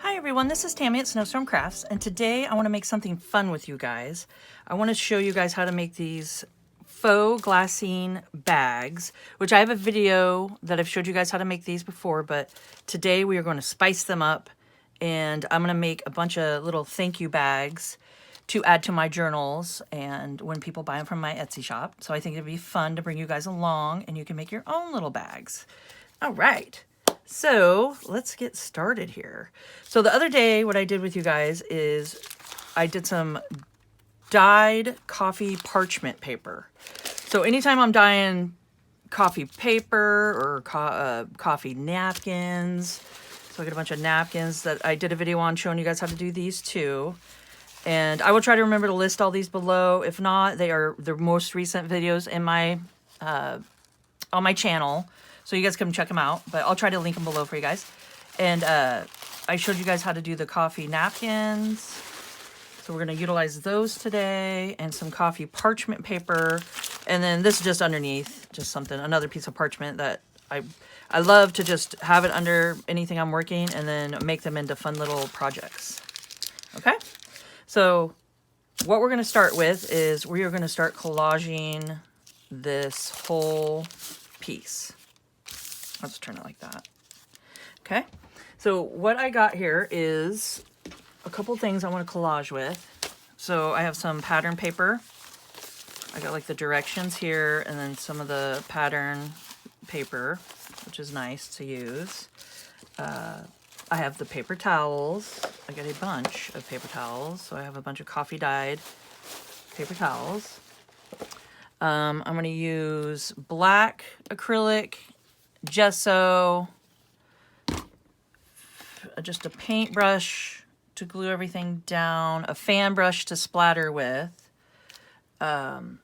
Hi everyone, this is Tammy at Snowstorm Crafts, and today I want to make something fun with you guys. I want to show you guys how to make these faux glassine bags, which I have a video that I've showed you guys how to make these before, but today we are going to spice them up, and I'm going to make a bunch of little thank you bags to add to my journals and when people buy them from my Etsy shop. So I think it'd be fun to bring you guys along and you can make your own little bags. All right. So let's get started here. So the other day, what I did with you guys is I did some dyed coffee parchment paper. So anytime I'm dyeing coffee paper or coffee napkins, so I got a bunch of napkins that I did a video on showing you guys how to do these too. And I will try to remember to list all these below. If not, they are the most recent videos in my on my channel. So you guys can check them out, but I'll try to link them below for you guys. And I showed you guys how to do the coffee napkins. So we're going to utilize those today and some coffee parchment paper. And then this is just underneath, just something, another piece of parchment that I love to just have it under anything I'm working and then make them into fun little projects. Okay? So what we're going to start with is we are going to start collaging this whole piece. Let's turn it like that. Okay. So what I got here is a couple things I want to collage with. So I have some pattern paper. I got like the directions here and then some of the pattern paper, which is nice to use. I have the paper towels. I got a bunch of paper towels. So I have a bunch of coffee dyed paper towels. I'm going to use black acrylic, gesso, just a paintbrush to glue everything down, a fan brush to splatter with, some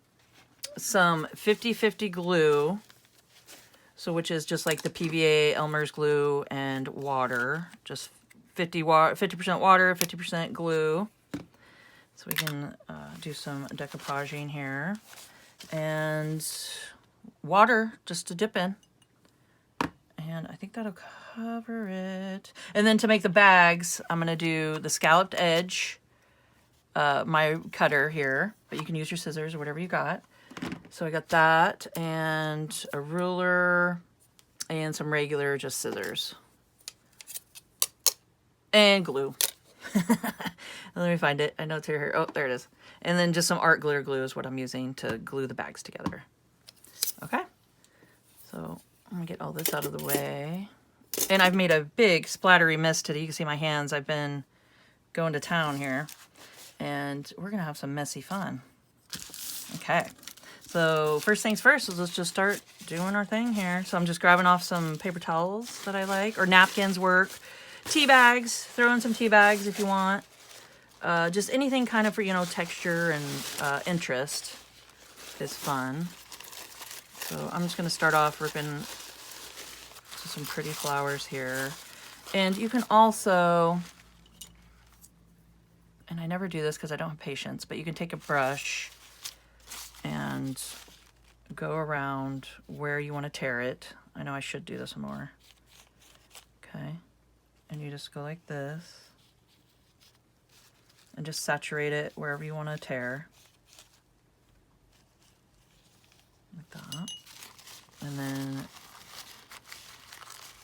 50-50 glue, so which is just like the PVA Elmer's glue and water, just 50% water, 50% glue. So we can do some decoupaging here. And water just to dip in. And I think that'll cover it. And then to make the bags, I'm going to do the scalloped edge, my cutter here, but you can use your scissors or whatever you got. So I got that and a ruler and some regular just scissors. And glue. Let me find it. I know it's here. Oh, there it is. And then just some art glitter glue is what I'm using to glue the bags together. Okay. So I'm going to get all this out of the way. And I've made a big splattery mess today. You can see my hands. I've been going to town here. And we're going to have some messy fun. Okay. So first things first is let's just start doing our thing here. So I'm just grabbing off some paper towels that I like. Or napkins work. Tea bags. Throw in some tea bags if you want. Just anything kind of for, you know, texture and interest is fun. So I'm just going to start off ripping some pretty flowers here. And you can also, and I never do this because I don't have patience, but you can take a brush and go around where you want to tear it. I know I should do this more. Okay. And you just go like this. And just saturate it wherever you want to tear. Like that. And then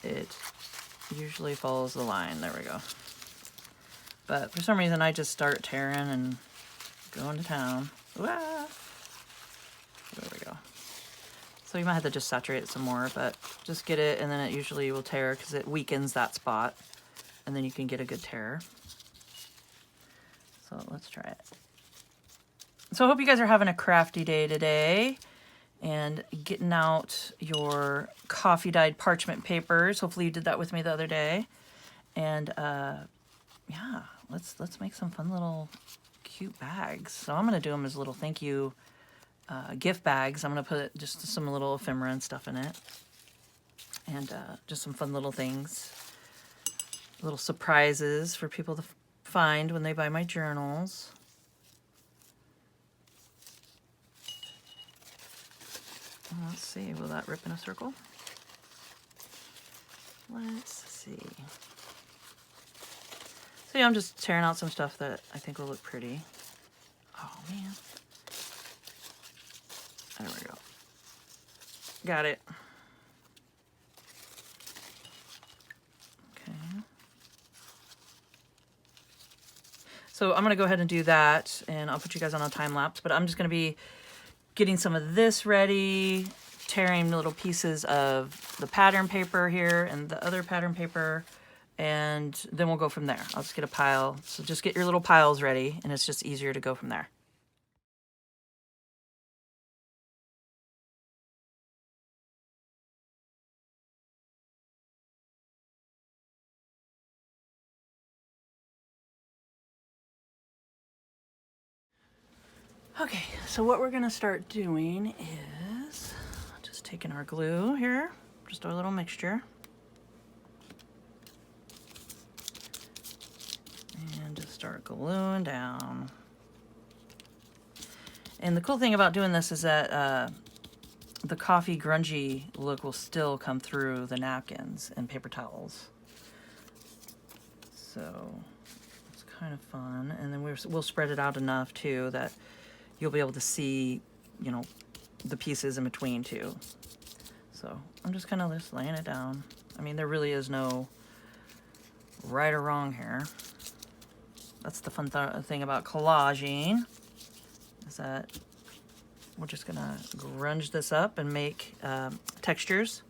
it usually follows the line. There we go. But for some reason I just start tearing and going to town. Wah! There we go. So you might have to just saturate it some more, but just get it and then it usually will tear because it weakens that spot. And then you can get a good tear. So let's try it. So I hope you guys are having a crafty day today and getting out your coffee dyed parchment papers. Hopefully you did that with me the other day. And yeah, let's make some fun little cute bags. So I'm going to do them as little thank you gift bags. I'm going to put just some little ephemera and stuff in it. And just some fun little things. Little surprises for people to find when they buy my journals. Let's see, will that rip in a circle? Let's see. So yeah, I'm just tearing out some stuff that I think will look pretty. Oh man. There we go. Got it. Okay. So I'm going to go ahead and do that, and I'll put you guys on a time lapse, but I'm just going to be getting some of this ready, tearing little pieces of the pattern paper here and the other pattern paper, and then we'll go from there. I'll just get a pile. So just get your little piles ready, and it's just easier to go from there. Okay, so what we're gonna start doing is just taking our glue here, just our little mixture, and just start gluing down. And the cool thing about doing this is that the coffee grungy look will still come through the napkins and paper towels. So it's kind of fun. And then we'll spread it out enough too that you'll be able to see, you know, the pieces in between too. So I'm just kind of just laying it down. I mean, there really is no right or wrong here. That's the fun thing about collaging, is that we're just gonna grunge this up and make textures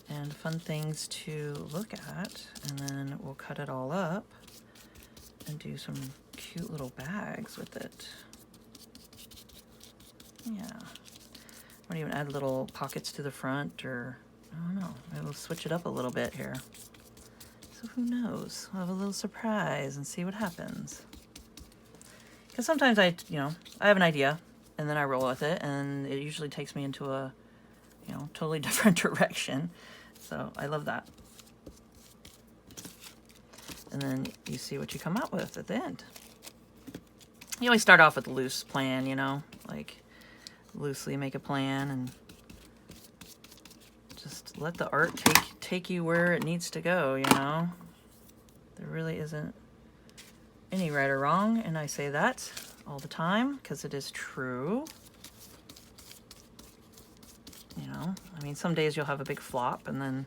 and fun things to look at, and then we'll cut it all up and do some cute little bags with it. Yeah, might even add little pockets to the front, or I don't know, maybe we'll switch it up a little bit here. So who knows, we'll have a little surprise and see what happens. Because sometimes I have an idea and then I roll with it, and it usually takes me into a, totally different direction. So I love that. And then you see what you come out with at the end. You always start off with a loose plan, like loosely make a plan and just let the art take you where it needs to go, There really isn't any right or wrong, and I say that all the time because it is true. I mean, some days you'll have a big flop and then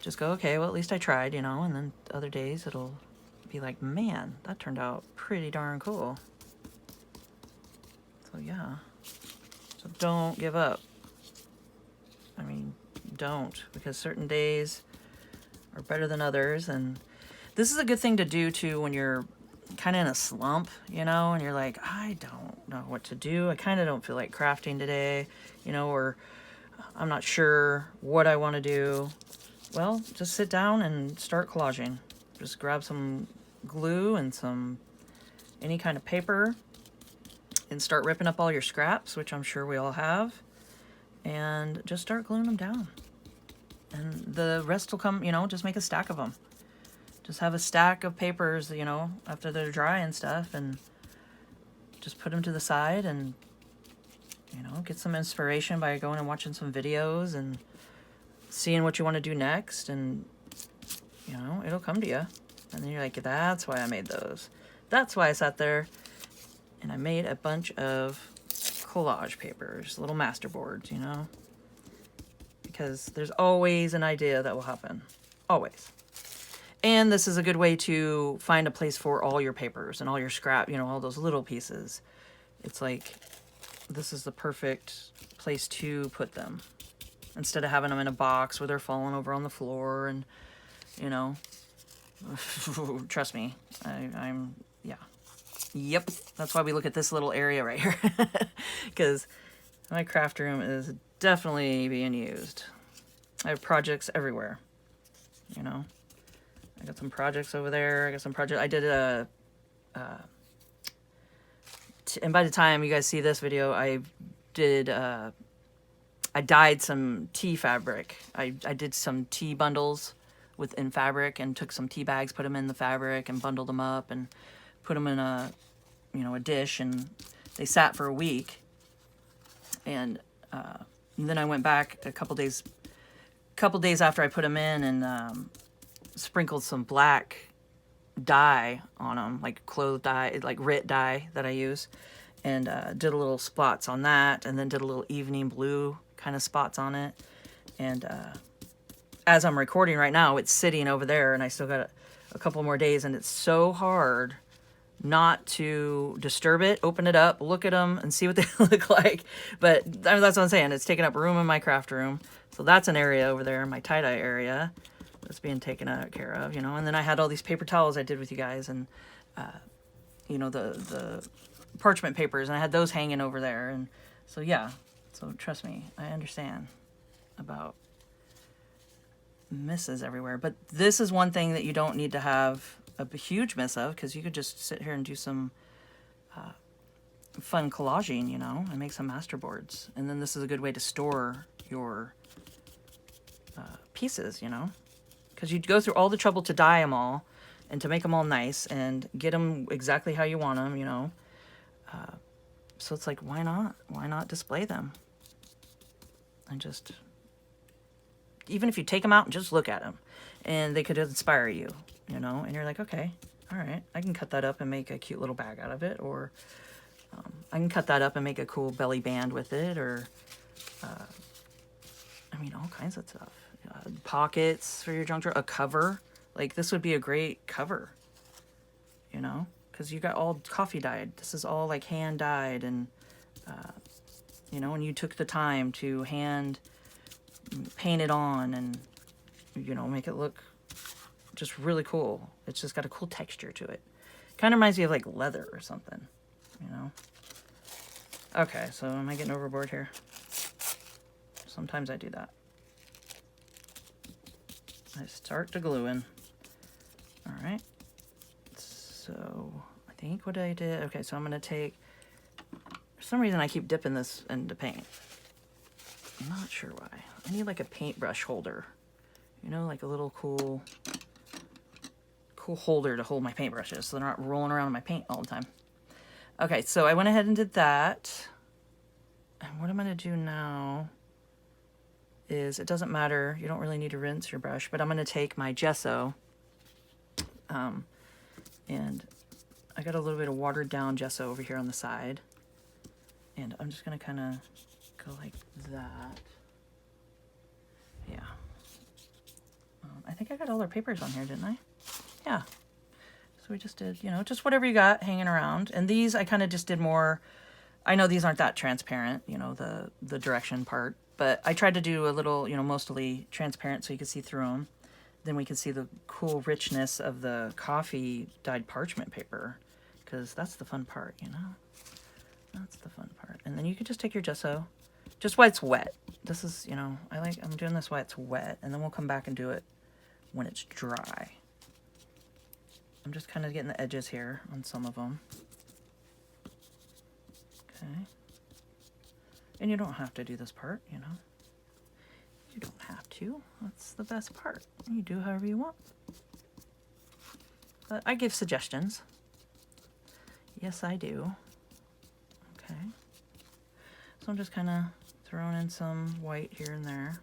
just go, okay, well, at least I tried, and then other days it'll be like, man, that turned out pretty darn cool. So yeah, so don't give up. I mean, don't, because certain days are better than others, and this is a good thing to do too when you're kind of in a slump, and you're like, I don't know what to do. I kind of don't feel like crafting today, or I'm not sure what I want to do. Well, just sit down and start collaging. Just grab some glue and any kind of paper and start ripping up all your scraps, which I'm sure we all have, and just start gluing them down. And the rest will come, just make a stack of them. Just have a stack of papers, after they're dry and stuff, and just put them to the side and, get some inspiration by going and watching some videos and seeing what you want to do next, and, it'll come to you. And then you're like, that's why I made those. That's why I sat there and I made a bunch of collage papers, little masterboards, because there's always an idea that will happen. Always. And this is a good way to find a place for all your papers and all your scrap, all those little pieces. It's like, this is the perfect place to put them, instead of having them in a box where they're falling over on the floor and, trust me, yeah. Yep, that's why we look at this little area right here, because my craft room is definitely being used. I have projects everywhere, I got some projects over there. I got some project. I did and by the time you guys see this video, I dyed some tea fabric. I did some tea bundles in fabric, and took some tea bags, put them in the fabric, and bundled them up, and put them in a dish, and they sat for a week. And then I went back a couple days after I put them in, and sprinkled some black dye on them, like clothes dye, like RIT dye that I use, and did a little spots on that, and then did a little evening blue kind of spots on it. And as I'm recording right now, it's sitting over there, and I still got a couple more days, and it's so hard not to disturb it, open it up, look at them, and see what they look like. But I mean, that's what I'm saying. It's taking up room in my craft room. So that's an area over there, my tie-dye area, that's being taken care of, you know. And then I had all these paper towels I did with you guys, and, you know, the parchment papers, and I had those hanging over there. And so, yeah. So trust me, I understand about misses everywhere. But this is one thing that you don't need to have a huge mess of, because you could just sit here and do some fun collaging, you know, and make some masterboards. And then this is a good way to store your pieces, you know, because you'd go through all the trouble to dye them all and to make them all nice and get them exactly how you want them, you know. So it's like, why not? Why not display them? And just, even if you take them out and just look at them, and they could inspire you, you know, and you're like, okay, all right, I can cut that up and make a cute little bag out of it, or I can cut that up and make a cool belly band with it, or, I mean, all kinds of stuff. Pockets for your junk drawer, a cover. Like, this would be a great cover, you know, because you got all coffee dyed. This is all, like, hand dyed, and, you know, and you took the time to hand paint it on and, you know, make it look just really cool. It's just got a cool texture to it. Kind of reminds me of like leather or something, you know. Okay, so am I getting overboard here? Sometimes I do that. I start to gluing. All right. So I think what I did, okay, so I'm gonna take, for some reason I keep dipping this into paint. I'm not sure why. I need like a paintbrush holder, you know, like a little cool holder to hold my paintbrushes so they're not rolling around in my paint all the time. Okay, so I went ahead and did that. And what I'm going to do now is, it doesn't matter, you don't really need to rinse your brush, but I'm going to take my gesso, and I got a little bit of watered down gesso over here on the side, and I'm just going to kind of go like that. Yeah. I think I got all our papers on here, didn't I? Yeah. So we just did, you know, just whatever you got hanging around. And these I kind of just did more, I know these aren't that transparent, you know, the direction part, but I tried to do a little, you know, mostly transparent so you could see through them. Then we could see the cool richness of the coffee dyed parchment paper, because that's the fun part, you know. That's the fun part. And then you could just take your gesso, just while it's wet. This is, you know, I'm doing this while it's wet, and then we'll come back and do it when it's dry. I'm just kind of getting the edges here on some of them. Okay. And you don't have to do this part, you know. You don't have to. That's the best part. You do however you want. But I give suggestions. Yes, I do. Okay. So I'm just kind of throwing in some white here and there.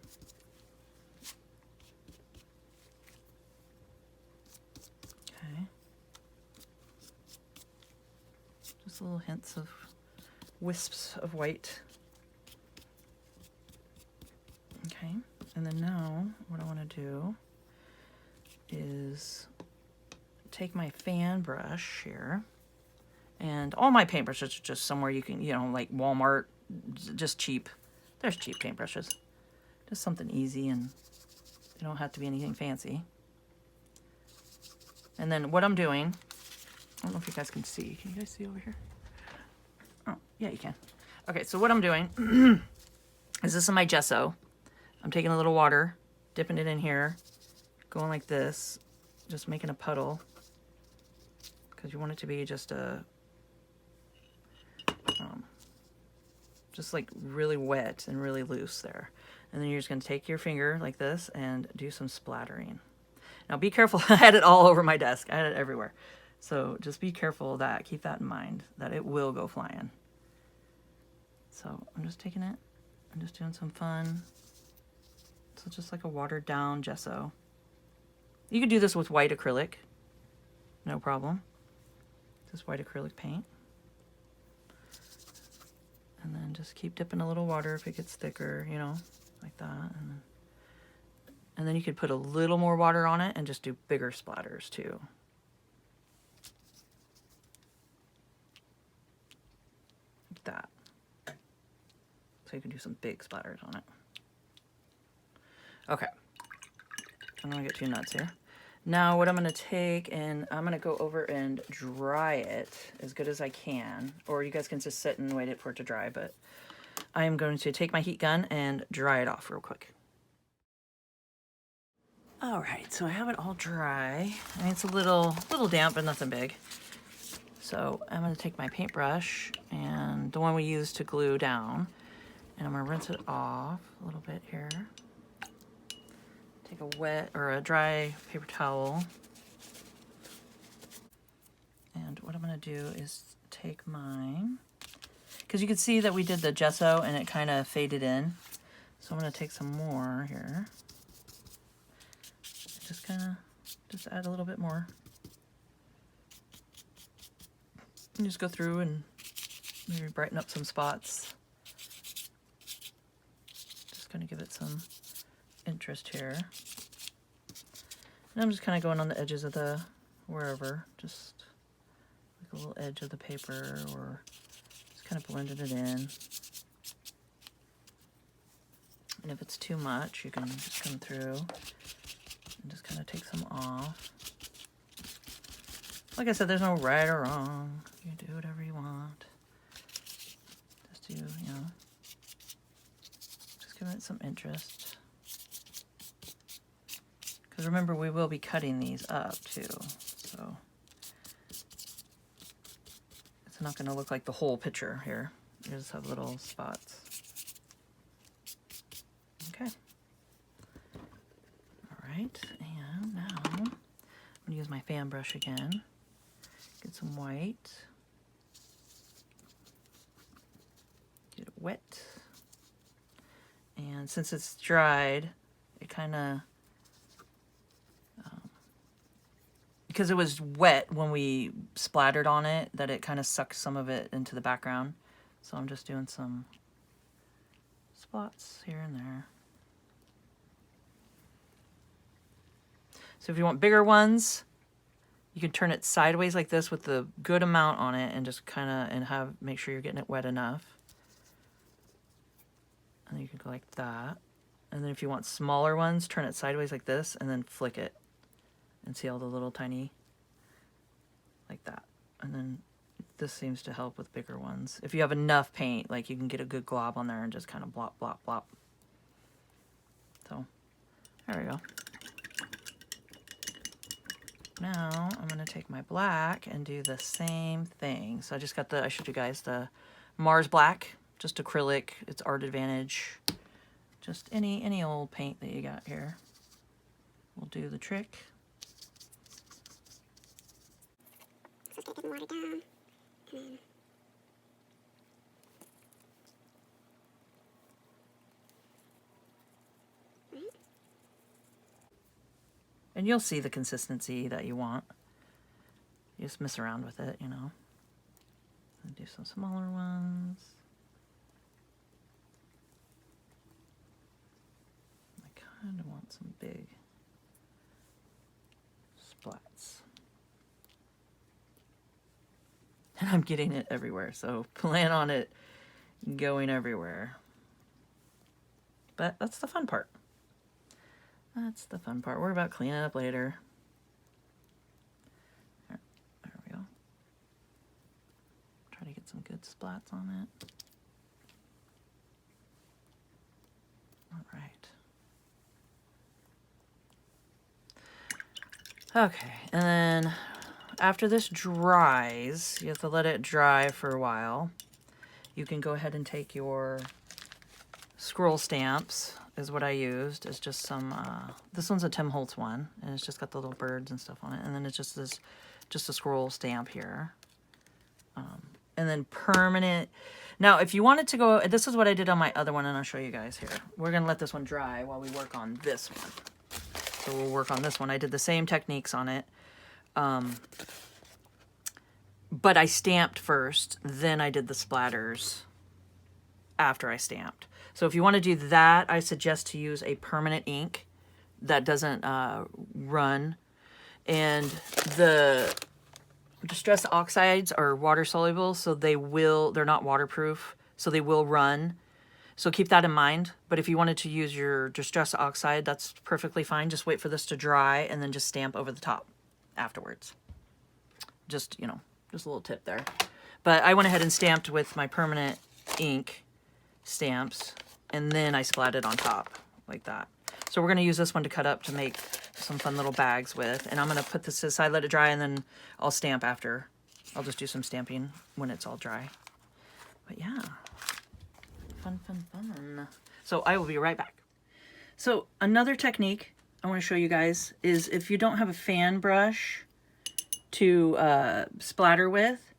Okay. Just little hints of wisps of white. Okay, and then now what I want to do is take my fan brush here, and all my paintbrushes are just somewhere you can, you know, like Walmart, just cheap. There's cheap paintbrushes. Just something easy, and they don't have to be anything fancy. And then what I'm doing, I don't know if you guys can see. Can you guys see over here? Oh, yeah, you can. Okay, so what I'm doing is, this is my gesso. I'm taking a little water, dipping it in here, going like this, just making a puddle, because you want it to be just a, just like really wet and really loose there. And then you're just going to take your finger like this and do some splattering. Now be careful, I had it all over my desk, I had it everywhere. So just be careful of that, keep that in mind, that it will go flying. So I'm just taking it, I'm just doing some fun. So just like a watered down gesso. You could do this with white acrylic. no problem. Just white acrylic paint. And then just keep dipping a little water if it gets thicker, you know, like that. And then you could put a little more water on it and just do bigger splatters too. Like that. So you can do some big splatters on it. Okay. I don't want to get too nuts here. Now what I'm going to take and I'm going to go over and dry it as good as I can. Or you guys can just sit and wait for it to dry. But I am going to take my heat gun and dry it off real quick. All right, so I have it all dry. I mean, it's a little damp, but nothing big. So I'm going to take my paintbrush and the one we use to glue down. And I'm going to rinse it off a little bit here. Take a wet or a dry paper towel. And what I'm going to do is take mine, because you can see that we did the gesso and it kind of faded in. So I'm going to take some more here. Just add a little bit more. And just go through and maybe brighten up some spots. Just going to give it some interest here. And I'm just kind of going on the edges of the wherever, just like a little edge of the paper, or just kind of blending it in. And if it's too much, you can just come through and just kind of take some off. Like I said, there's no right or wrong. You can do whatever you want. Just do, you know, just give it some interest. Because remember, we will be cutting these up too, so it's not going to look like the whole picture here. You just have little spots. Okay. All right, and now I'm going to use my fan brush again. Get some white. Get it wet. And since it's dried, it kind of, because it was wet when we splattered on it, that it kind of sucked some of it into the background. So I'm just doing some spots here and there. So if you want bigger ones, you can turn it sideways like this with the good amount on it and just kind of make sure you're getting it wet enough. And then you can go like that. And then if you want smaller ones, turn it sideways like this and then flick it. And see all the little tiny, like that. And then this seems to help with bigger ones. If you have enough paint, like you can get a good glob on there and just kind of blop, blop, blop. So, there we go. Now, I'm going to take my black and do the same thing. So I just got I showed you guys the Mars Black, just acrylic. It's Art Advantage. Just any old paint that you got here will do the trick. Just get water down, and then And you'll see the consistency that you want. You just mess around with it, you know. And do some smaller ones. I kind of want some big splats. And I'm getting it everywhere, so plan on it going everywhere. But that's the fun part. That's the fun part. Worry about cleaning it up later. There we go. Try to get some good splats on it. All right. Okay, and then after this dries, you have to let it dry for a while. You can go ahead and take your scroll stamps, is what I used. It's just some, this one's a Tim Holtz one, and it's just got the little birds and stuff on it. And then it's just just a scroll stamp here. And then permanent. Now, if you wanted to go, this is what I did on my other one, and I'll show you guys here. We're gonna let this one dry while we work on this one. So we'll work on this one. I did the same techniques on it. But I stamped first, then I did the splatters after I stamped. So if you want to do that, I suggest to use a permanent ink that doesn't run. And the Distress oxides are water soluble, so they're not waterproof, so they will run. So keep that in mind. But if you wanted to use your Distress oxide, that's perfectly fine. Just wait for this to dry and then just stamp over the top afterwards. Just, you know, just a little tip there. But I went ahead and stamped with my permanent ink stamps, and then I splatted on top like that. So we're going to use this one to cut up to make some fun little bags with. And I'm going to put this aside, let it dry, and then I'll stamp after. I'll just do some stamping when it's all dry. But yeah, fun, fun, fun. So I will be right back. So another technique I want to show you guys is if you don't have a fan brush to splatter with,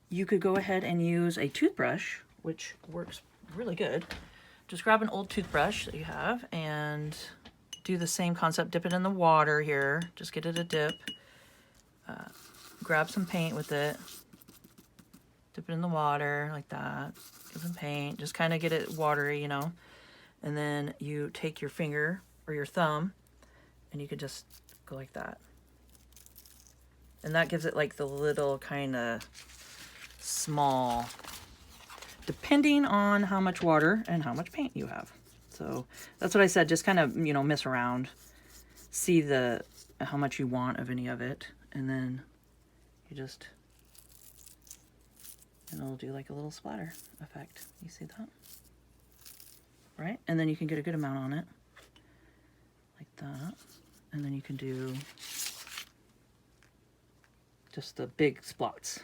you could go ahead and use a toothbrush, which works really good. Just grab an old toothbrush that you have and do the same concept. Dip it in the water here. Just get it a dip. Grab some paint with it. Dip it in the water like that. Get some paint. Just kind of get it watery, you know. And then you take your finger or your thumb and you could just go like that. And that gives it like the little kind of small, depending on how much water and how much paint you have. So that's what I said, just kind of, you know, mess around, see how much you want of any of it, and then you just, and it'll do like a little splatter effect. You see that? Right? And then you can get a good amount on it, like that. And then you can do just the big splots,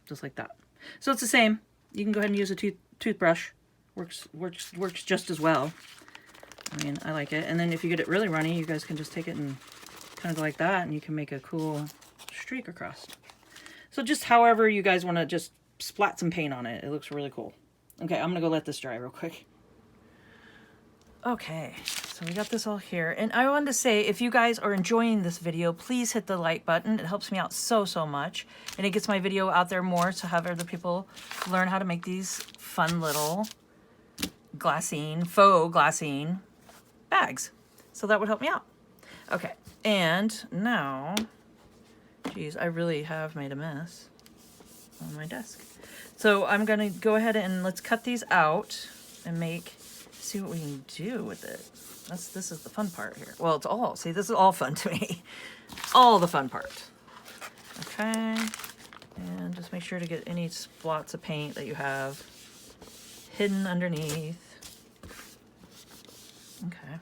just like that. So it's the same. You can go ahead and use a toothbrush. Works just as well. I mean, I like it. And then if you get it really runny, you guys can just take it and kind of go like that, and you can make a cool streak across. So just however you guys want to just splat some paint on it. It looks really cool. Okay, I'm going to go let this dry real quick. Okay, so we got this all here. And I wanted to say, if you guys are enjoying this video, please hit the like button. It helps me out so much. And it gets my video out there more to have other people learn how to make these fun little faux glassine bags. So that would help me out. Okay, and now, geez, I really have made a mess on my desk. So I'm gonna go ahead and let's cut these out and see what we can do with it. This is the fun part here. Well, this is all fun to me. All the fun part. Okay, and just make sure to get any spots of paint that you have hidden underneath. Okay,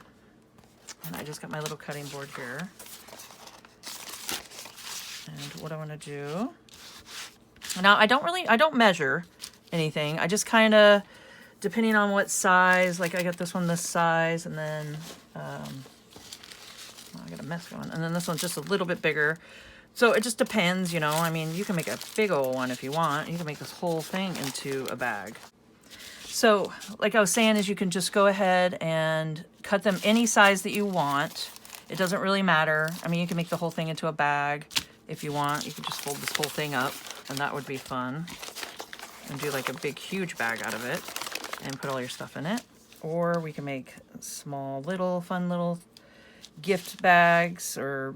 and I just got my little cutting board here. And what I want to do now, I don't measure anything. I just kind of, depending on what size, like I got this one this size, and then I got a mess going, and then this one's just a little bit bigger. So it just depends, you know. I mean, you can make a big old one if you want. You can make this whole thing into a bag. So like I was saying, is you can just go ahead and cut them any size that you want. It doesn't really matter. I mean, you can make the whole thing into a bag if you want. You can just fold this whole thing up, and that would be fun. And do like a big, huge bag out of it and put all your stuff in it. Or we can make small, fun little gift bags, or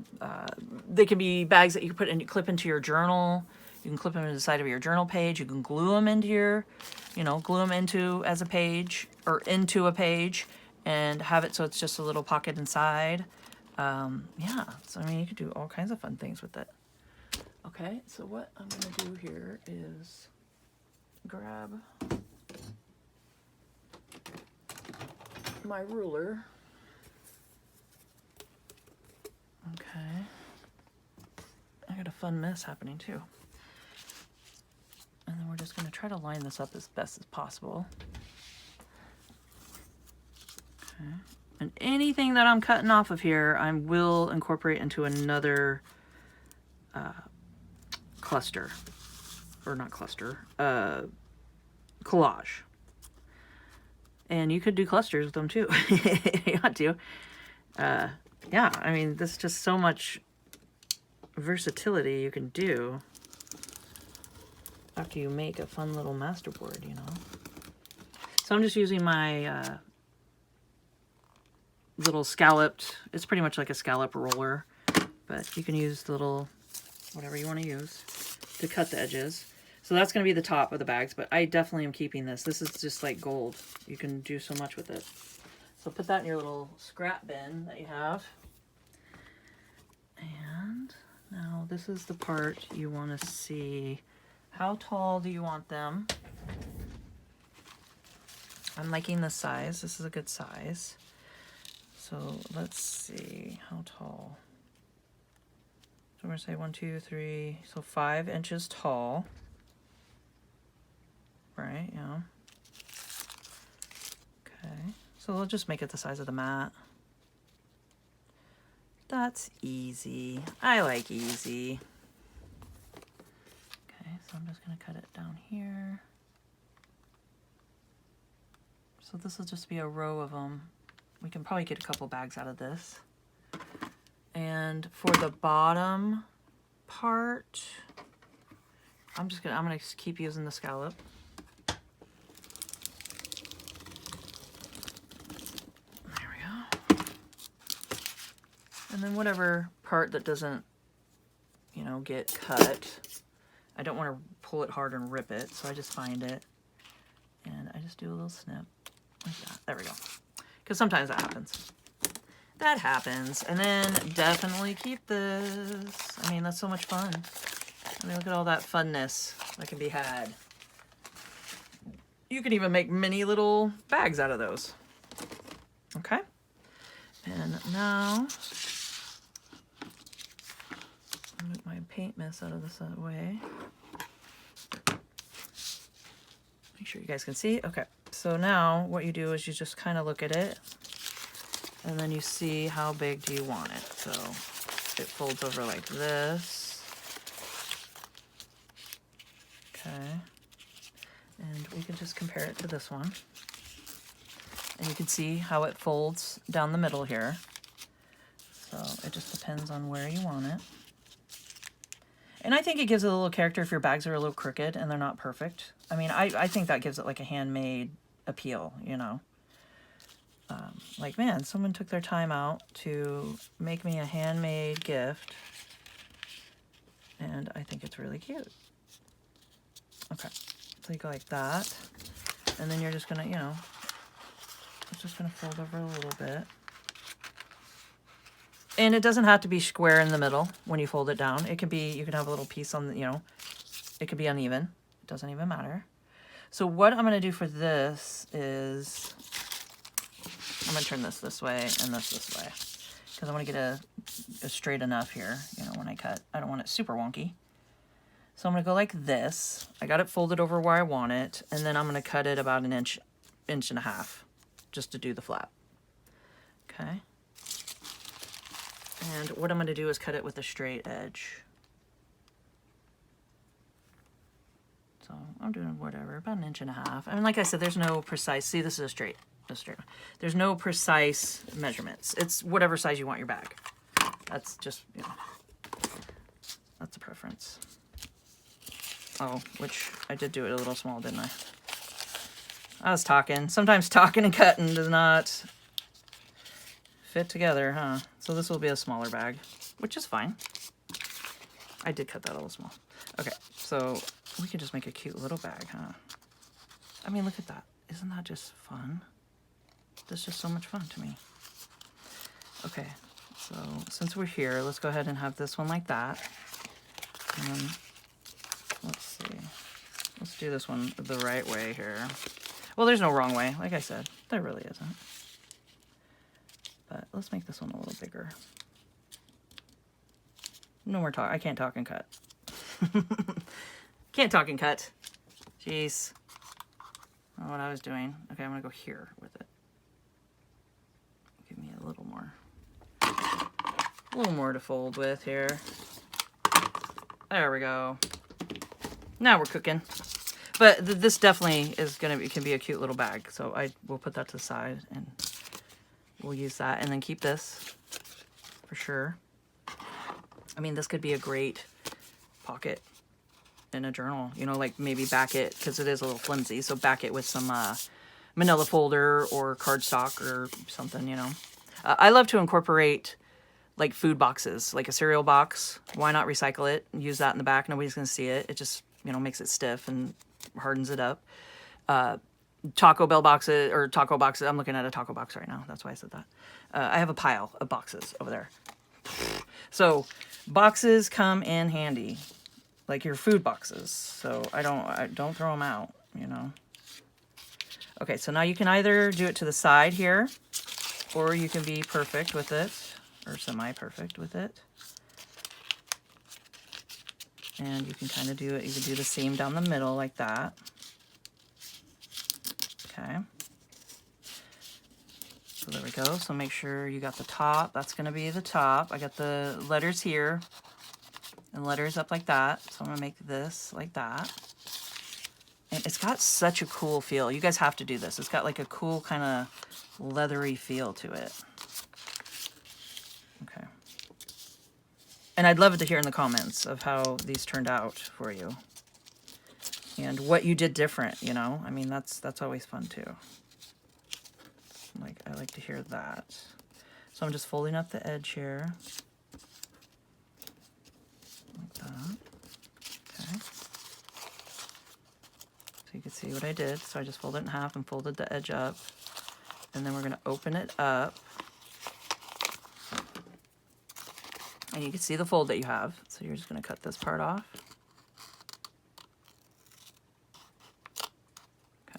they can be bags that you can clip into your journal. You can clip them to the side of your journal page. You can glue them into as a page, or into a page, and have it so it's just a little pocket inside. Yeah, so I mean, you could do all kinds of fun things with it. Okay, so what I'm gonna do here is grab my ruler. Okay. I got a fun mess happening too. And then we're just going to try to line this up as best as possible. Okay. And anything that I'm cutting off of here, I will incorporate into another cluster. Or not cluster. Collage. And you could do clusters with them too, if you want to. Yeah, I mean, there's just so much versatility you can do after you make a fun little masterboard, you know. So I'm just using my little scalloped, it's pretty much like a scallop roller, but you can use little, whatever you want to use to cut the edges. So that's going to be the top of the bags, but I definitely am keeping this. This is just like gold. You can do so much with it. So put that in your little scrap bin that you have. And now this is the part you want to see. How tall do you want them? I'm liking this size. This is a good size. So let's see, how tall? So I'm going to say 1, 2, 3, so 5 inches tall. Right, yeah. Okay, so we'll just make it the size of the mat. That's easy. I like easy. Okay, so I'm just going to cut it down here. So this will just be a row of them. We can probably get a couple bags out of this. And for the bottom part, I'm gonna keep using the scallop. There we go. And then whatever part that doesn't, you know, get cut, I don't want to pull it hard and rip it, so I just find it and I just do a little snip like that. There we go. Because sometimes that happens. That happens. And then definitely keep this. I mean, that's so much fun. I mean, look at all that funness that can be had. You can even make mini little bags out of those. Okay. And now, I'll move my paint mess out of this way. Make sure you guys can see. Okay. So now what you do is you just kind of look at it and then you see how big do you want it. So it folds over like this. Okay. And we can just compare it to this one. And you can see how it folds down the middle here. So it just depends on where you want it. And I think it gives it a little character if your bags are a little crooked and they're not perfect. I mean, I think that gives it like a handmade appeal, you know. Like, man, someone took their time out to make me a handmade gift. And I think it's really cute. Okay, so you go like that. And then you're just gonna, you know, it's just gonna fold over a little bit. And it doesn't have to be square in the middle when you fold it down. It can be, you can have a little piece on the, you know, it could be uneven. It doesn't even matter. So what I'm gonna do for this is, I'm gonna turn this way and this way. Because I wanna get a straight enough here, you know, when I cut. I don't want it super wonky. So I'm gonna go like this. I got it folded over where I want it. And then I'm gonna cut it about an inch and a half, just to do the flap. Okay. And what I'm going to do is cut it with a straight edge. So I'm doing whatever, about an inch and a half. I mean, like I said, there's no precise, see, this is a straight one. There's no precise measurements. It's whatever size you want your bag. That's just, you know, that's a preference. Oh, which I did do it a little small, didn't I? I was talking. Sometimes talking and cutting does not fit together, huh? So this will be a smaller bag, which is fine. I did cut that a little small. Okay, so we can just make a cute little bag, huh? I mean, look at that. Isn't that just fun? That's just so much fun to me. Okay, so since we're here, let's go ahead and have this one like that. And then, let's see. Let's do this one the right way here. Well, there's no wrong way, like I said. There really isn't. But let's make this one a little bigger. No more talk. I can't talk and cut. Can't talk and cut. Jeez. I don't know what I was doing. Okay, I'm gonna go here with it. Give me a little more to fold with here. There we go. Now we're cooking. But this definitely is gonna be, can be a cute little bag. So I will put that to the side and we'll use that, and then keep this for sure. I mean, this could be a great pocket in a journal, you know, like maybe back it, because it is a little flimsy, so back it with some manila folder or cardstock or something, you know. I love to incorporate like food boxes, like a cereal box. Why not recycle it and use that in the back? Nobody's going to see it. It just, you know, makes it stiff and hardens it up. Taco Bell boxes or taco boxes. I'm looking at a taco box right now. That's why I said that. I have a pile of boxes over there. So boxes come in handy, like your food boxes. So I don't throw them out, you know. Okay, so now you can either do it to the side here, or you can be perfect with it, or semi-perfect with it. And you can kind of do it, you can do the same down the middle like that. Okay. So there we go. So make sure you got the top. That's going to be the top. I got the letters here and letters up like that. So I'm going to make this like that. And it's got such a cool feel. You guys have to do this. It's got like a cool kind of leathery feel to it. Okay. And I'd love it to hear in the comments of how these turned out for you. And what you did different, you know? I mean, that's always fun too. Like, I like to hear that. So I'm just folding up the edge here. Like that. Okay. So you can see what I did. So I just folded it in half and folded the edge up. And then we're going to open it up. And you can see the fold that you have. So you're just going to cut this part off.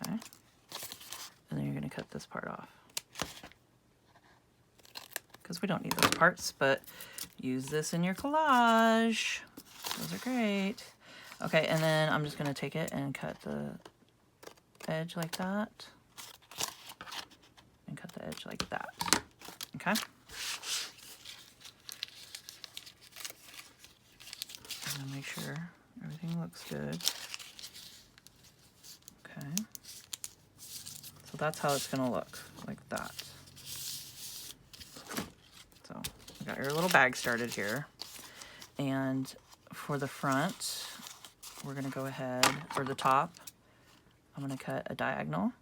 Okay. And then you're going to cut this part off. Because we don't need those parts, but use this in your collage. Those are great. Okay, and then I'm just going to take it and cut the edge like that. And cut the edge like that. Okay? I'm going to make sure everything looks good. Okay. So that's how it's going to look, like that. So you got your little bag started here. And for the front, we're going to go ahead, for the top, I'm going to cut a diagonal.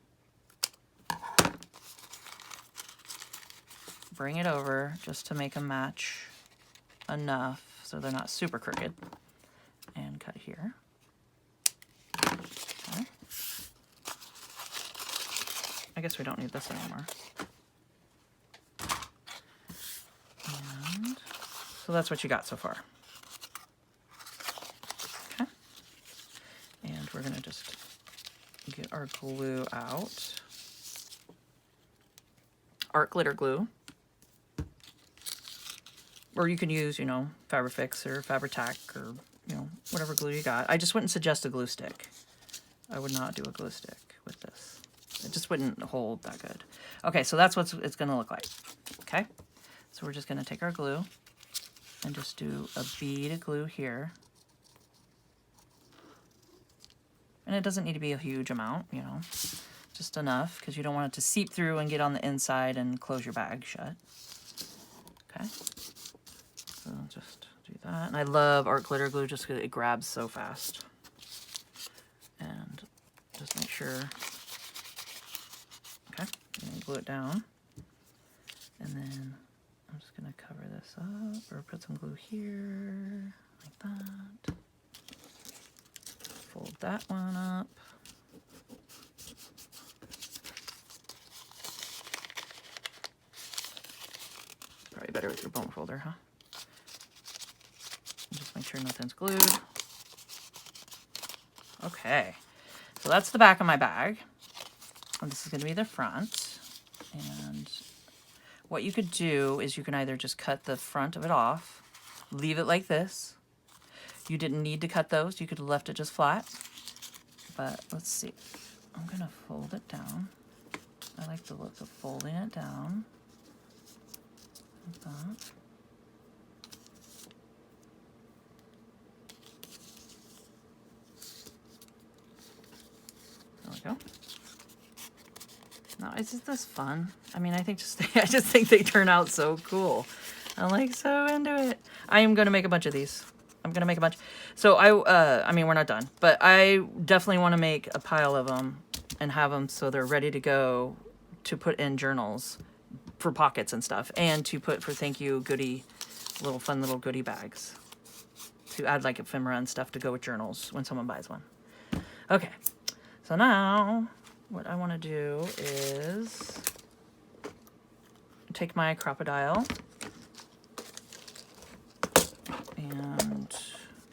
Bring it over just to make them match enough so they're not super crooked. And cut here. Okay. I guess we don't need this anymore. And so that's what you got so far. Okay. And we're going to just get our glue out. Art glitter glue. Or you can use, you know, Fabrifix or Fabri-Tac or, you know, whatever glue you got. I just wouldn't suggest a glue stick. I would not do a glue stick with this. It just wouldn't hold that good. Okay, so that's what it's going to look like. Okay, so we're just going to take our glue and just do a bead of glue here. And it doesn't need to be a huge amount, you know, just enough because you don't want it to seep through and get on the inside and close your bag shut. Okay, so just do that. And I love art glitter glue just because it grabs so fast. And just make sure, okay, and glue it down. And then I'm just going to cover this up or put some glue here, like that. Fold that one up. Probably better with your bone folder, huh? And just make sure nothing's glued. Okay, so that's the back of my bag. And this is going to be the front. And what you could do is you can either just cut the front of it off, leave it like this. You didn't need to cut those. You could have left it just flat. But let's see. I'm going to fold it down. I like the look of folding it down. Like that. There we go. Now, isn't this fun? I mean, I think I just think they turn out so cool. I'm like so into it. I am going to make a bunch of these. I'm going to make a bunch. So I mean, we're not done, but I definitely want to make a pile of them and have them so they're ready to go to put in journals for pockets and stuff, and to put for thank you goodie, little fun little goodie bags to add like ephemera and stuff to go with journals when someone buys one. Okay, so now what I want to do is take my crocodile, and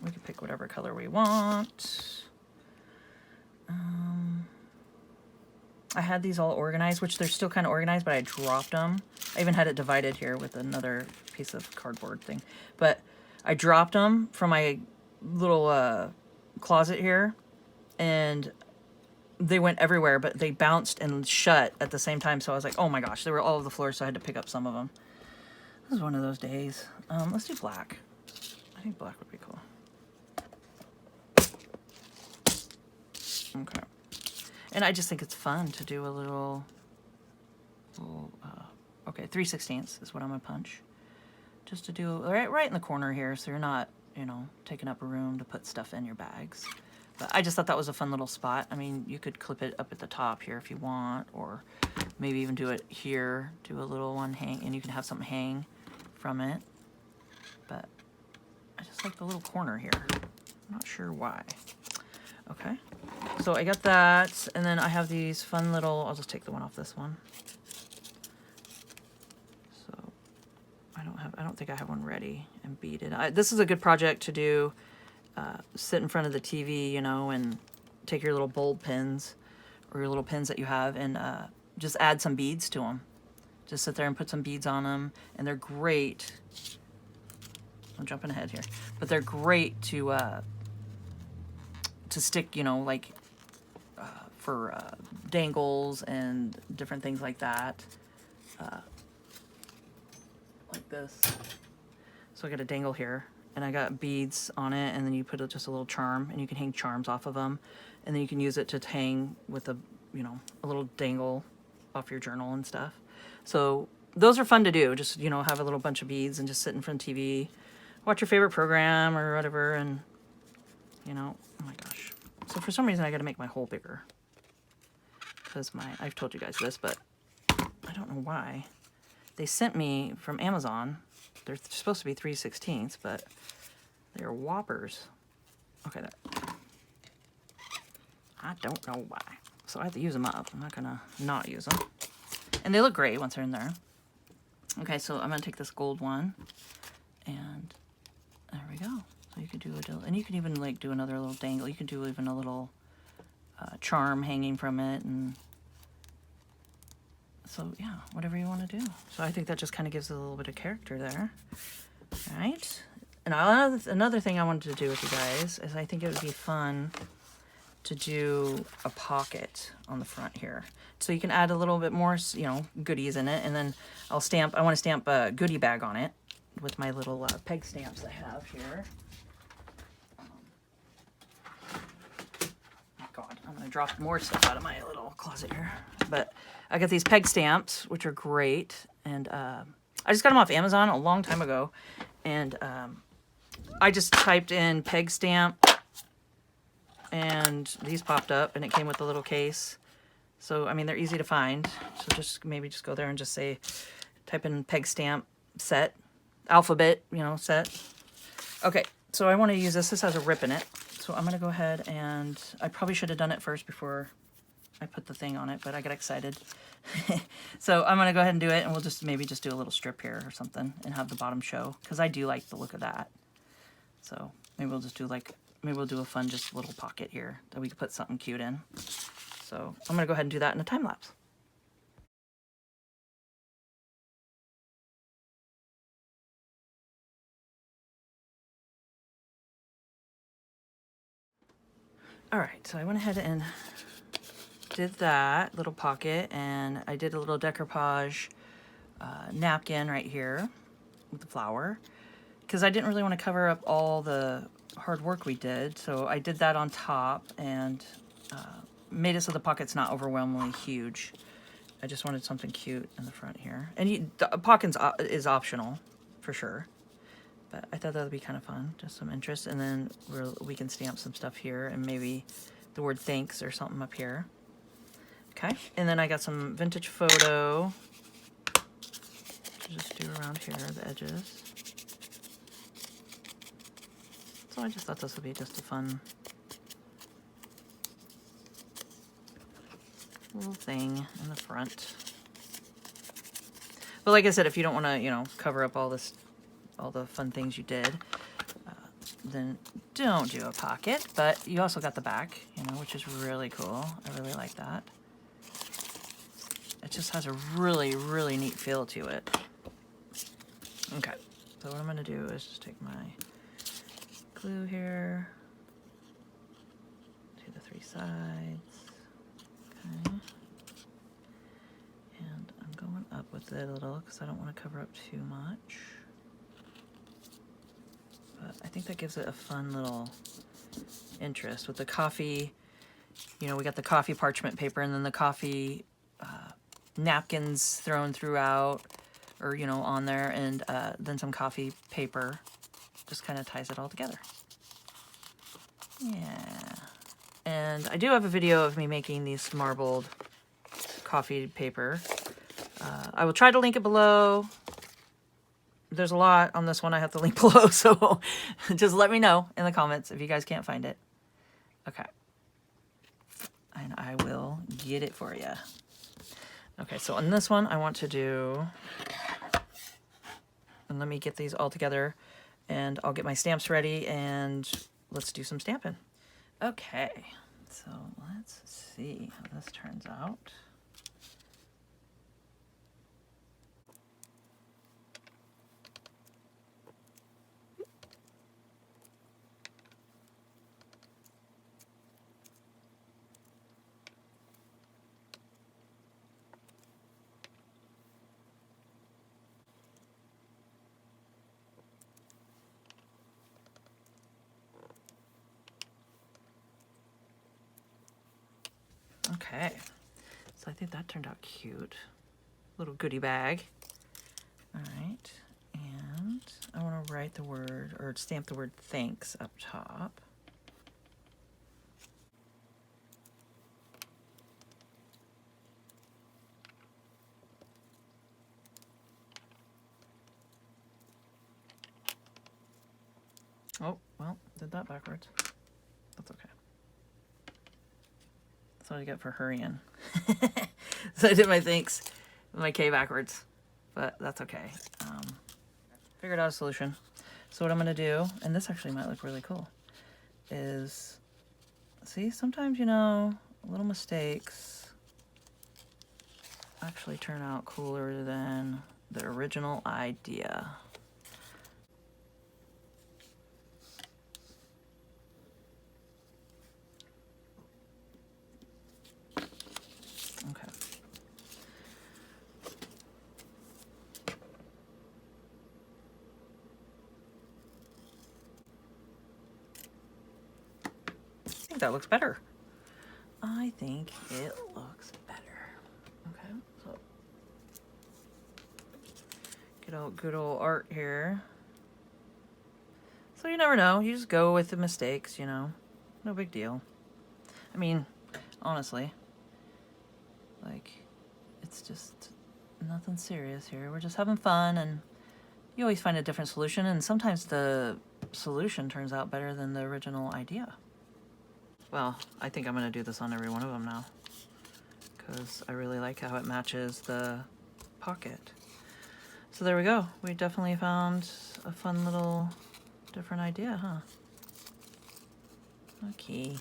we can pick whatever color we want. I had these all organized, which they're still kind of organized, but I dropped them. I even had it divided here with another piece of cardboard thing. But I dropped them from my little closet here, and they went everywhere, but they bounced and shut at the same time. So I was like, oh my gosh, they were all over the floor, so I had to pick up some of them. This is one of those days. Let's do black. I think black would be cool. Okay. And I just think it's fun to do a little okay, 3/16 is what I'm gonna punch. Just to do right in the corner here, so you're not, you know, taking up room to put stuff in your bags. But I just thought that was a fun little spot. I mean, you could clip it up at the top here if you want, or maybe even do it here, do a little one hang, and you can have something hang from it. But I just like the little corner here. I'm not sure why. Okay, so I got that, and then I have these fun little, I'll just take the one off this one. So I don't think I have one ready and beaded. This is a good project to do, sit in front of the TV, you know, and take your little bulb pins or your little pins that you have, and just add some beads to them. Just sit there and put some beads on them, and they're great. I'm jumping ahead here, but they're great to stick, you know, like for dangles and different things like that, like this. So I got a dangle here, and I got beads on it, and then you put just a little charm, and you can hang charms off of them, and then you can use it to hang with a, you know, a little dangle off your journal and stuff. So those are fun to do. Just, you know, have a little bunch of beads and just sit in front of TV, watch your favorite program or whatever, and, you know, oh my gosh. So for some reason I got to make my hole bigger, because I've told you guys this, but I don't know why. They sent me from Amazon, they're supposed to be 3/16, but they're whoppers. Okay, there. I don't know why. So I have to use them up. I'm not gonna not use them. And they look great once they're in there. Okay, so I'm gonna take this gold one, and there we go. So you could do and you can even like do another little dangle. You could do even a little charm hanging from it, and so yeah, whatever you want to do. So I think that just kind of gives it a little bit of character there. All right. And another thing I wanted to do with you guys is I think it would be fun to do a pocket on the front here. So you can add a little bit more, you know, goodies in it, and then I want to stamp a goodie bag on it with my little peg stamps I have here. God, I'm gonna drop more stuff out of my little closet here. But I got these peg stamps, which are great, and I just got them off Amazon a long time ago, and I just typed in peg stamp, and these popped up, and it came with a little case. So I mean, they're easy to find. So maybe just go there and just say, type in peg stamp set, alphabet, you know, set. Okay, so I want to use this. This has a rip in it. So I'm going to go ahead, and I probably should have done it first before I put the thing on it, but I got excited. So I'm going to go ahead and do it, and we'll maybe just do a little strip here or something and have the bottom show, because I do like the look of that. So maybe we'll just do maybe we'll do a fun just little pocket here that we can put something cute in. So I'm going to go ahead and do that in a time lapse. All right, so I went ahead and did that little pocket, and I did a little decoupage napkin right here with the flower, because I didn't really want to cover up all the hard work we did. So I did that on top and made it so the pocket's not overwhelmingly huge. I just wanted something cute in the front here. And the pocket is optional. for sure. But I thought that would be kind of fun, just some interest. And then we can stamp some stuff here and maybe the word thanks or something up here. Okay, and then I got some vintage photo to just do around here, the edges. So I just thought this would be just a fun little thing in the front. But like I said, if you don't want to, you know, cover up all the fun things you did, then don't do a pocket. But you also got the back, you know, which is really cool. I really like that. It just has a really, really neat feel to it. Okay, so what I'm going to do is just take my glue here, do the 3 sides, okay, and I'm going up with it a little because I don't want to cover up too much, but I think that gives it a fun little interest. With the coffee, you know, we got the coffee parchment paper and then the coffee napkins thrown throughout, or, you know, on there, and then some coffee paper. Just kind of ties it all together. Yeah. And I do have a video of me making these marbled coffee paper. I will try to link it below. There's a lot on this one I have to link below, so just let me know in the comments if you guys can't find it. Okay. And I will get it for you. Okay, so on this one I want to do, and let me get these all together and I'll get my stamps ready and let's do some stamping. Okay, so let's see how this turns out. Okay, so I think that turned out cute. Little goodie bag. All right, and I want to write the word, or stamp the word thanks up top. Oh, well, did that backwards. That's okay. That's what I get for hurrying. So I did my thanks with my K backwards, but that's okay. Figured out a solution. So what I'm gonna do, and this actually might look really cool, is, see, sometimes, you know, little mistakes actually turn out cooler than the original idea. Okay. I think that looks better. I think it looks better. Okay, so good old art here. So you never know. You just go with the mistakes, you know. No big deal. I mean, honestly, like, it's just nothing serious here. We're just having fun, and you always find a different solution, and sometimes the solution turns out better than the original idea. Well, I think I'm going to do this on every one of them now, because I really like how it matches the pocket. So there we go. We definitely found a fun little different idea, huh? Okay.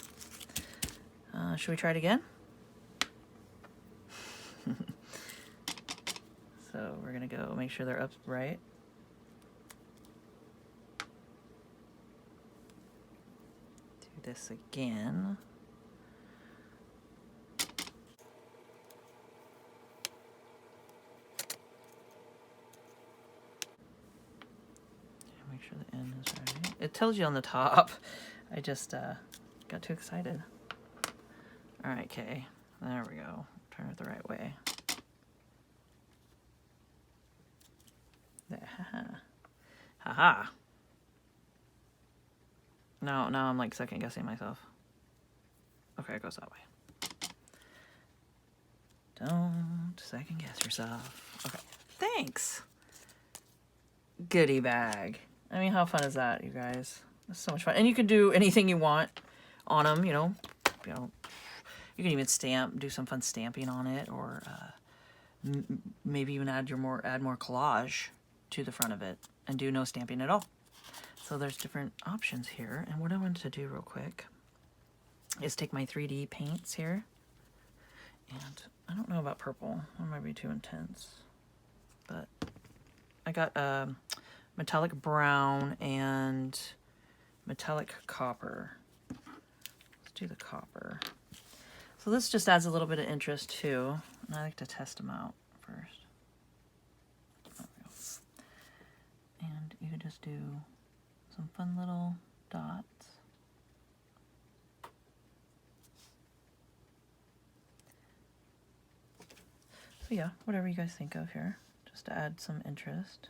Should we try it again? So we're going to go make sure they're upright. Do this again. Make sure the end is right. It tells you on the top. I just got too excited. All right, Kay. There we go. Turn it the right way. There. Haha. Now I'm like second guessing myself. Okay, it goes that way. Don't second guess yourself. Okay, thanks. Goodie bag. I mean, how fun is that, you guys? It's so much fun. And you can do anything you want on them, you know. You can even do some fun stamping on it, or maybe even add more collage to the front of it and do no stamping at all. So there's different options here. And what I wanted to do real quick is take my 3D paints here. And I don't know about purple. That might be too intense. But I got metallic brown and metallic copper. Let's do the copper. So this just adds a little bit of interest too. And I like to test them out first. There we go. And you can just do some fun little dots. So yeah, whatever you guys think of here, just to add some interest.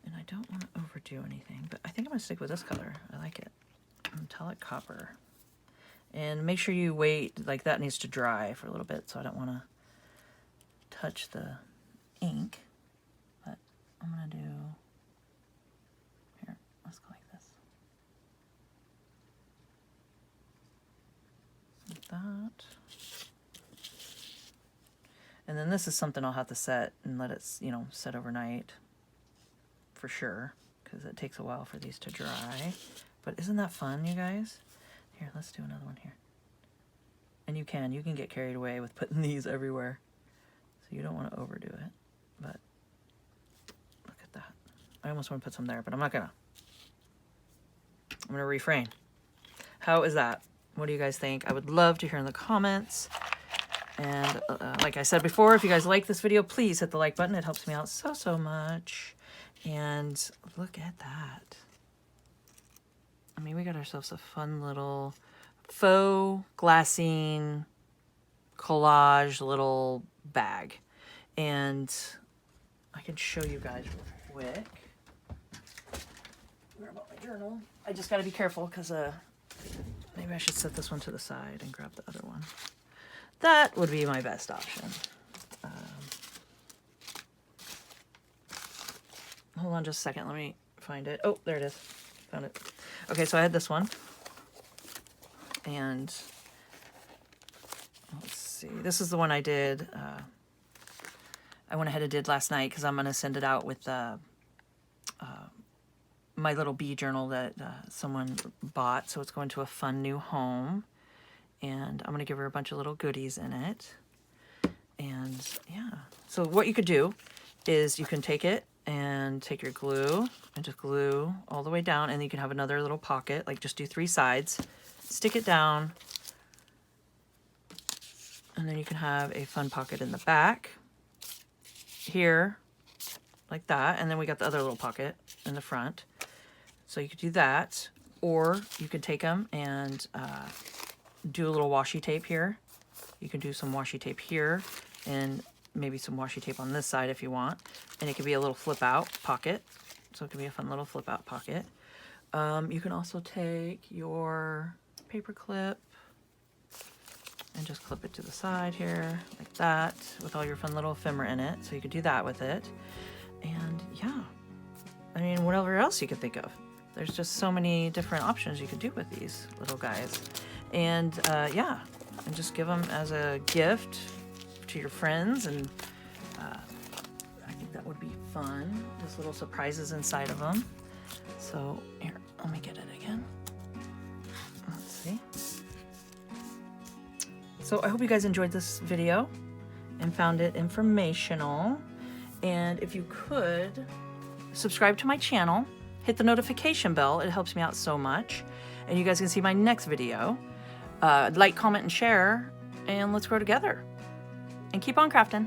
And I don't want to overdo anything, but I think I'm going to stick with this color. I like it. Metallic copper. And make sure you wait, like that needs to dry for a little bit, so I don't want to touch the ink. But I'm going to do, here, let's go like this. Like that. And then this is something I'll have to set and let it, you know, set overnight for sure, because it takes a while for these to dry. But isn't that fun, you guys? Here, let's do another one here. And you can get carried away with putting these everywhere. So you don't want to overdo it. But look at that. I almost want to put some there, but I'm not gonna. I'm gonna refrain. How is that? What do you guys think? I would love to hear in the comments. And like I said before, if you guys like this video, please hit the like button. It helps me out so much. And look at that. I mean, we got ourselves a fun little faux glassine collage little bag. And I can show you guys real quick. Where about my journal? I just got to be careful because maybe I should set this one to the side and grab the other one. That would be my best option. Hold on just a second. Let me find it. Oh, there it is. Found it. Okay, so I had this one. And let's see. This is the one I did. I went ahead and did last night because I'm going to send it out with my little bee journal that someone bought. So it's going to a fun new home. And I'm going to give her a bunch of little goodies in it. And yeah. So what you could do is you can take it and take your glue and just glue all the way down, and you can have another little pocket, like just do 3 sides, stick it down, and then you can have a fun pocket in the back here like that, and then we got the other little pocket in the front. So you could do that, or you could take them and do a little washi tape here. You can do some washi tape here and maybe some washi tape on this side if you want. And it could be a little flip out pocket. So it could be a fun little flip out pocket. You can also take your paper clip and just clip it to the side here like that with all your fun little ephemera in it. So you could do that with it. And yeah, I mean, whatever else you could think of. There's just so many different options you could do with these little guys. And yeah, and just give them as a gift to your friends, and I think that would be fun. Just little surprises inside of them. So here, let me get it again. Let's see. So I hope you guys enjoyed this video and found it informational. And if you could subscribe to my channel, hit the notification bell. It helps me out so much. And you guys can see my next video. Like, comment, and share, and let's grow together. And keep on crafting.